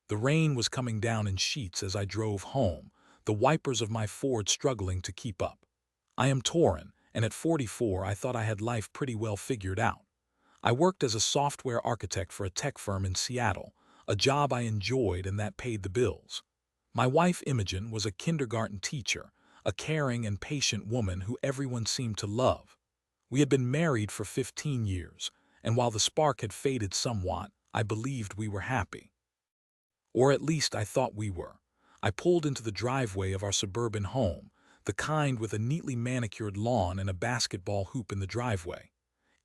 The rain was coming down in sheets as I drove home, the wipers of my Ford struggling to keep up. I am Torin, and at 44 I thought I had life pretty well figured out. I worked as a software architect for a tech firm in Seattle, a job I enjoyed and that paid the bills. My wife Imogen was a kindergarten teacher, a caring and patient woman who everyone seemed to love. We had been married for 15 years, and while the spark had faded somewhat, I believed we were happy. Or at least I thought we were. I pulled into the driveway of our suburban home, the kind with a neatly manicured lawn and a basketball hoop in the driveway.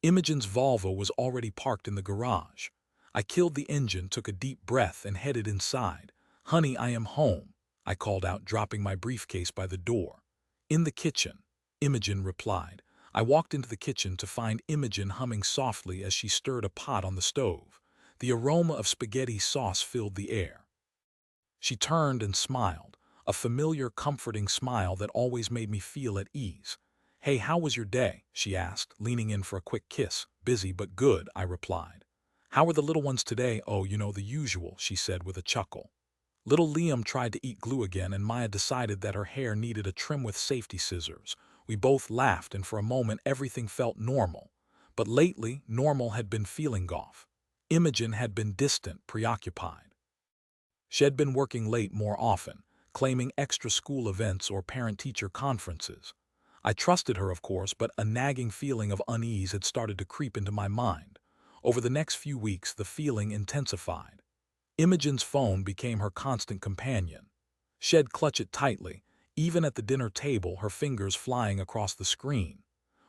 Imogen's Volvo was already parked in the garage. I killed the engine, took a deep breath, and headed inside. "Honey, I am home," I called out, dropping my briefcase by the door. "In the kitchen," Imogen replied. I walked into the kitchen to find Imogen humming softly as she stirred a pot on the stove. The aroma of spaghetti sauce filled the air. She turned and smiled, a familiar, comforting smile that always made me feel at ease. "Hey, how was your day?" she asked, leaning in for a quick kiss. "Busy, but good," I replied. "How are the little ones today?" "Oh, you know, the usual," she said with a chuckle. Little Liam tried to eat glue again, and Maya decided that her hair needed a trim with safety scissors. We both laughed, and for a moment everything felt normal. But lately, normal had been feeling off. Imogen had been distant, preoccupied. She had been working late more often, claiming extra school events or parent-teacher conferences. I trusted her, of course, but a nagging feeling of unease had started to creep into my mind. Over the next few weeks, the feeling intensified. Imogen's phone became her constant companion. She'd clutch it tightly, even at the dinner table, her fingers flying across the screen.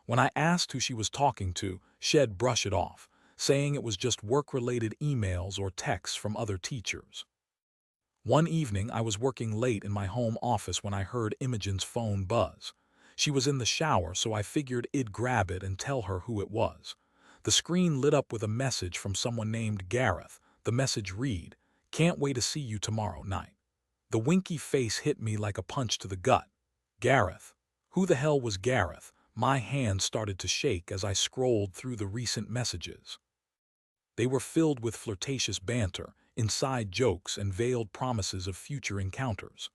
When I asked who she was talking to, she'd brush it off, saying it was just work-related emails or texts from other teachers. One evening, I was working late in my home office when I heard Imogen's phone buzz. She was in the shower, so I figured I'd grab it and tell her who it was. The screen lit up with a message from someone named Gareth. The message read, "Can't wait to see you tomorrow night." The winky face hit me like a punch to the gut. Gareth. Who the hell was Gareth? My hands started to shake as I scrolled through the recent messages. They were filled with flirtatious banter, inside jokes, and veiled promises of future encounters.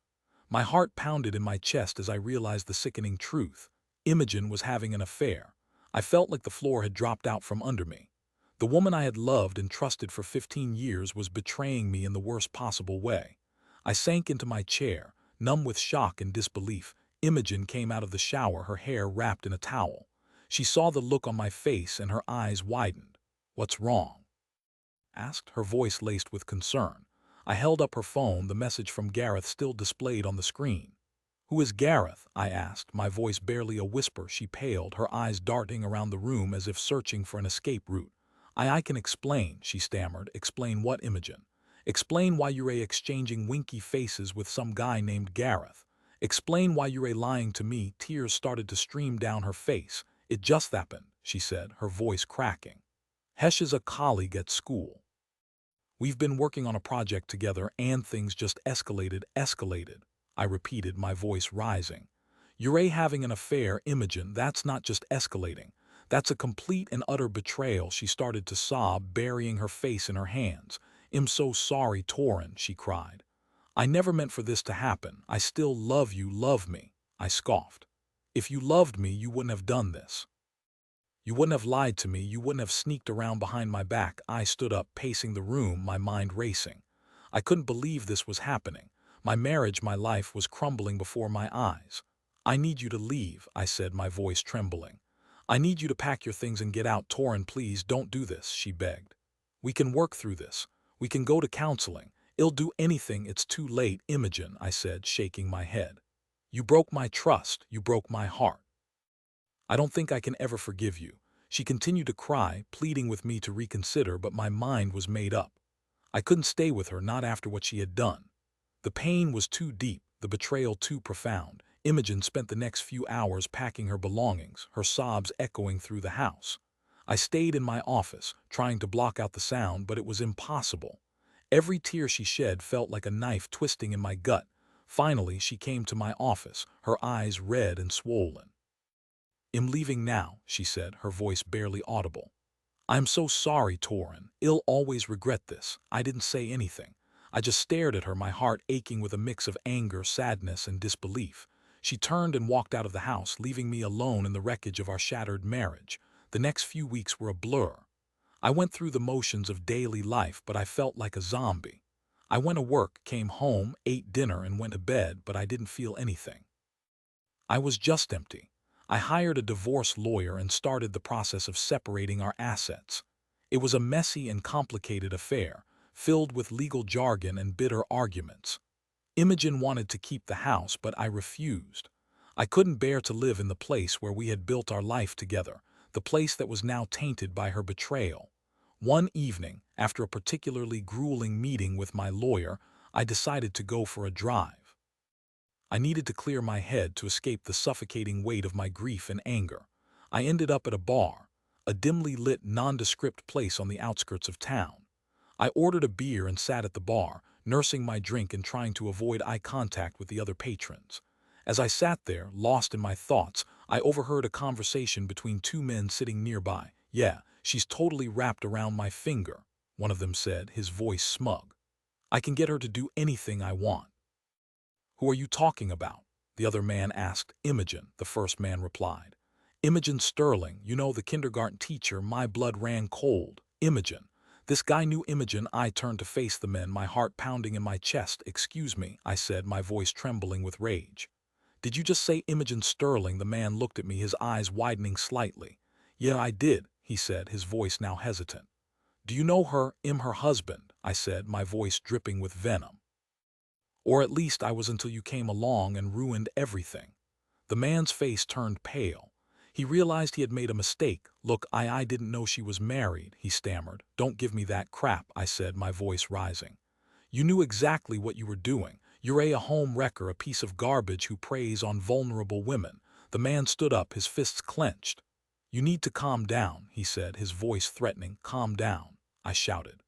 My heart pounded in my chest as I realized the sickening truth. Imogen was having an affair. I felt like the floor had dropped out from under me. The woman I had loved and trusted for 15 years was betraying me in the worst possible way. I sank into my chair, numb with shock and disbelief. Imogen came out of the shower, her hair wrapped in a towel. She saw the look on my face and her eyes widened. "What's wrong?" asked, her voice laced with concern. I held up her phone, the message from Gareth still displayed on the screen. "Who is Gareth?" I asked, my voice barely a whisper. She paled, her eyes darting around the room as if searching for an escape route. I can explain," she stammered. "Explain what, Imogen?" "Explain why you're exchanging winky faces with some guy named Gareth. Explain why you're lying to me." Tears started to stream down her face. "It just happened," she said, her voice cracking. "Hesh is a colleague at school. We've been working on a project together and things just escalated. I repeated, my voice rising. "You're having an affair, Imogen. That's not just escalating. That's a complete and utter betrayal." She started to sob, burying her face in her hands. "I'm so sorry, Torin," she cried. "I never meant for this to happen. I still love you." "Love me," I scoffed. "If you loved me, you wouldn't have done this. You wouldn't have lied to me. You wouldn't have sneaked around behind my back." I stood up, pacing the room, my mind racing. I couldn't believe this was happening. My marriage, my life was crumbling before my eyes. "I need you to leave," I said, my voice trembling. "I need you to pack your things and get out." "Torin, please don't do this," she begged. "We can work through this. We can go to counseling. I'll do anything." "It's too late, Imogen," I said, shaking my head. "You broke my trust. You broke my heart. I don't think I can ever forgive you." She continued to cry, pleading with me to reconsider, but my mind was made up. I couldn't stay with her, not after what she had done. The pain was too deep, the betrayal too profound. Imogen spent the next few hours packing her belongings, her sobs echoing through the house. I stayed in my office, trying to block out the sound, but it was impossible. Every tear she shed felt like a knife twisting in my gut. Finally, she came to my office, her eyes red and swollen. "I'm leaving now," she said, her voice barely audible. "I'm so sorry, Torin. I'll always regret this." I didn't say anything. I just stared at her, my heart aching with a mix of anger, sadness, and disbelief. She turned and walked out of the house, leaving me alone in the wreckage of our shattered marriage. The next few weeks were a blur. I went through the motions of daily life, but I felt like a zombie. I went to work, came home, ate dinner, and went to bed, but I didn't feel anything. I was just empty. I hired a divorce lawyer and started the process of separating our assets. It was a messy and complicated affair, filled with legal jargon and bitter arguments. Imogen wanted to keep the house, but I refused. I couldn't bear to live in the place where we had built our life together, the place that was now tainted by her betrayal. One evening, after a particularly grueling meeting with my lawyer, I decided to go for a drive. I needed to clear my head to escape the suffocating weight of my grief and anger. I ended up at a bar, a dimly lit, nondescript place on the outskirts of town. I ordered a beer and sat at the bar, nursing my drink and trying to avoid eye contact with the other patrons. As I sat there, lost in my thoughts, I overheard a conversation between two men sitting nearby. "Yeah, she's totally wrapped around my finger," one of them said, his voice smug. "I can get her to do anything I want." "Who are you talking about?" the other man asked. "Imogen," the first man replied. "Imogen Sterling, you know, the kindergarten teacher." My blood ran cold. Imogen. This guy knew Imogen. I turned to face the men, my heart pounding in my chest. "Excuse me," I said, my voice trembling with rage. "Did you just say Imogen Sterling?" The man looked at me, his eyes widening slightly. "Yeah, I did," he said, his voice now hesitant. "Do you know her? I'm her husband," I said, my voice dripping with venom. "Or at least I was until you came along and ruined everything." The man's face turned pale. He realized he had made a mistake. "Look, I didn't know she was married," he stammered. "Don't give me that crap," I said, my voice rising. "You knew exactly what you were doing. You're a home wrecker, a piece of garbage who preys on vulnerable women." The man stood up, his fists clenched. "You need to calm down," he said, his voice threatening. "Calm down," I shouted.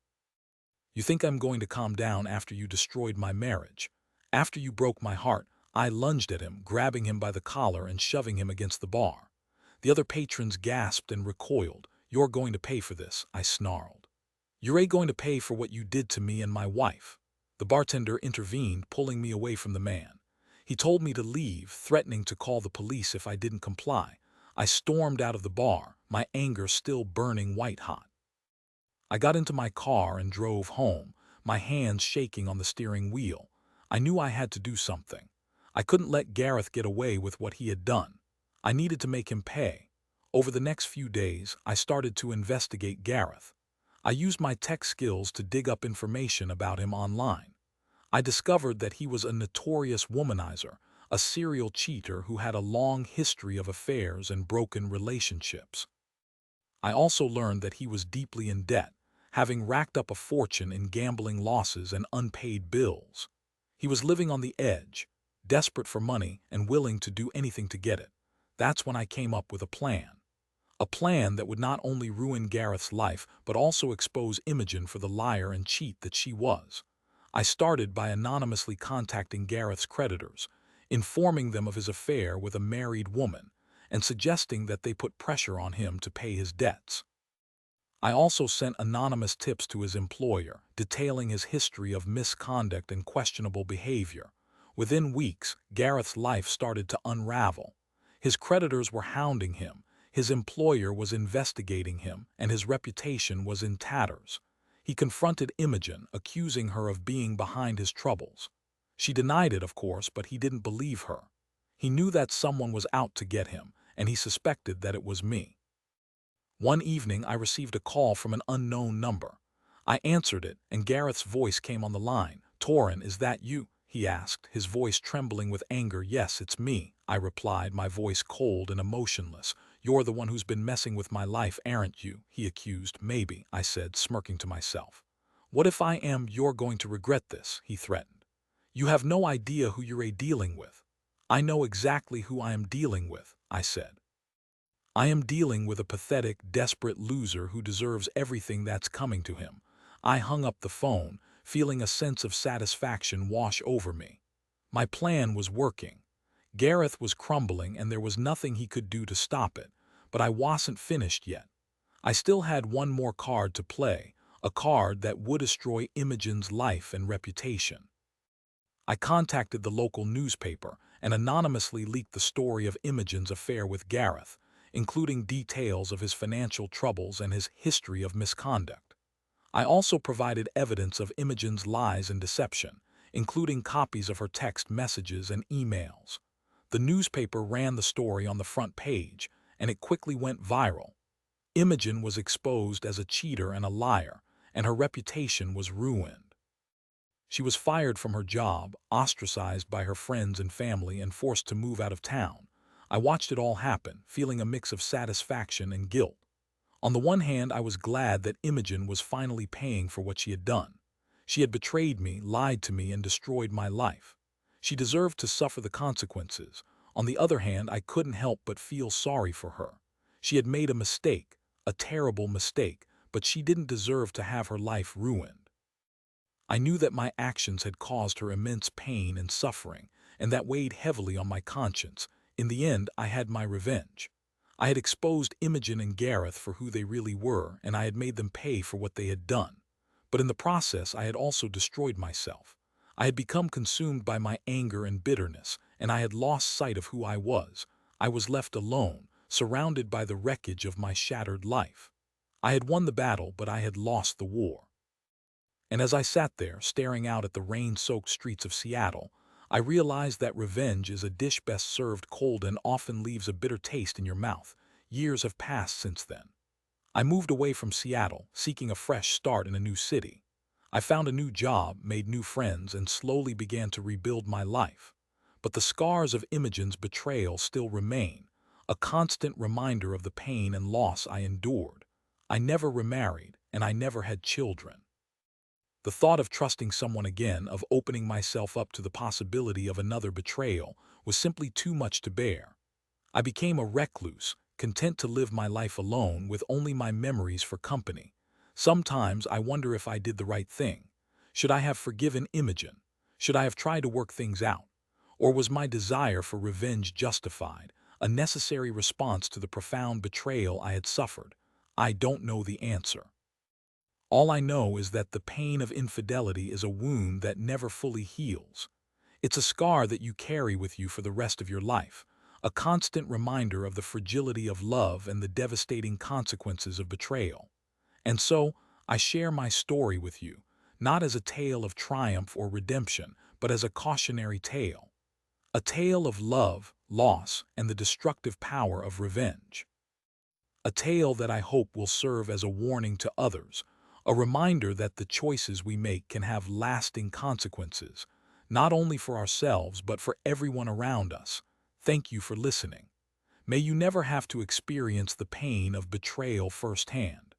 "You think I'm going to calm down after you destroyed my marriage? After you broke my heart?" I lunged at him, grabbing him by the collar and shoving him against the bar. The other patrons gasped and recoiled. "You're going to pay for this," I snarled. "You're going to pay for what you did to me and my wife." The bartender intervened, pulling me away from the man. He told me to leave, threatening to call the police if I didn't comply. I stormed out of the bar, my anger still burning white-hot. I got into my car and drove home, my hands shaking on the steering wheel. I knew I had to do something. I couldn't let Gareth get away with what he had done. I needed to make him pay. Over the next few days, I started to investigate Gareth. I used my tech skills to dig up information about him online. I discovered that he was a notorious womanizer, a serial cheater who had a long history of affairs and broken relationships. I also learned that he was deeply in debt, having racked up a fortune in gambling losses and unpaid bills. He was living on the edge, desperate for money and willing to do anything to get it. That's when I came up with a plan. A plan that would not only ruin Gareth's life, but also expose Imogen for the liar and cheat that she was. I started by anonymously contacting Gareth's creditors, informing them of his affair with a married woman, and suggesting that they put pressure on him to pay his debts. I also sent anonymous tips to his employer, detailing his history of misconduct and questionable behavior. Within weeks, Gareth's life started to unravel. His creditors were hounding him, his employer was investigating him, and his reputation was in tatters. He confronted Imogen, accusing her of being behind his troubles. She denied it, of course, but he didn't believe her. He knew that someone was out to get him, and he suspected that it was me. One evening, I received a call from an unknown number. I answered it, and Gareth's voice came on the line. "Torin, is that you?" he asked, his voice trembling with anger. "Yes, it's me," I replied, my voice cold and emotionless. "You're the one who's been messing with my life, aren't you?" he accused. "Maybe," I said, smirking to myself. "What if I am? You're going to regret this," he threatened. "You have no idea who you're dealing with." "I know exactly who I am dealing with," I said. "I am dealing with a pathetic, desperate loser who deserves everything that's coming to him." I hung up the phone, feeling a sense of satisfaction wash over me. My plan was working. Gareth was crumbling and there was nothing he could do to stop it, but I wasn't finished yet. I still had one more card to play, a card that would destroy Imogen's life and reputation. I contacted the local newspaper and anonymously leaked the story of Imogen's affair with Gareth, including details of his financial troubles and his history of misconduct. I also provided evidence of Imogen's lies and deception, including copies of her text messages and emails. The newspaper ran the story on the front page, and it quickly went viral. Imogen was exposed as a cheater and a liar, and her reputation was ruined. She was fired from her job, ostracized by her friends and family, and forced to move out of town. I watched it all happen, feeling a mix of satisfaction and guilt. On the one hand, I was glad that Imogen was finally paying for what she had done. She had betrayed me, lied to me, and destroyed my life. She deserved to suffer the consequences. On the other hand, I couldn't help but feel sorry for her. She had made a mistake, a terrible mistake, but she didn't deserve to have her life ruined. I knew that my actions had caused her immense pain and suffering, and that weighed heavily on my conscience. In the end, I had my revenge. I had exposed Imogen and Gareth for who they really were, and I had made them pay for what they had done. But in the process, I had also destroyed myself. I had become consumed by my anger and bitterness, and I had lost sight of who I was. I was left alone, surrounded by the wreckage of my shattered life. I had won the battle, but I had lost the war. And as I sat there, staring out at the rain-soaked streets of Seattle, I realized that revenge is a dish best served cold and often leaves a bitter taste in your mouth. Years have passed since then. I moved away from Seattle, seeking a fresh start in a new city. I found a new job, made new friends, and slowly began to rebuild my life. But the scars of Imogen's betrayal still remain, a constant reminder of the pain and loss I endured. I never remarried, and I never had children. The thought of trusting someone again, of opening myself up to the possibility of another betrayal, was simply too much to bear. I became a recluse, content to live my life alone with only my memories for company. Sometimes I wonder if I did the right thing. Should I have forgiven Imogen? Should I have tried to work things out? Or was my desire for revenge justified, a necessary response to the profound betrayal I had suffered? I don't know the answer. All I know is that the pain of infidelity is a wound that never fully heals. It's a scar that you carry with you for the rest of your life, a constant reminder of the fragility of love and the devastating consequences of betrayal. And so, I share my story with you, not as a tale of triumph or redemption, but as a cautionary tale. A tale of love, loss, and the destructive power of revenge. A tale that I hope will serve as a warning to others, a reminder that the choices we make can have lasting consequences, not only for ourselves but for everyone around us. Thank you for listening. May you never have to experience the pain of betrayal firsthand.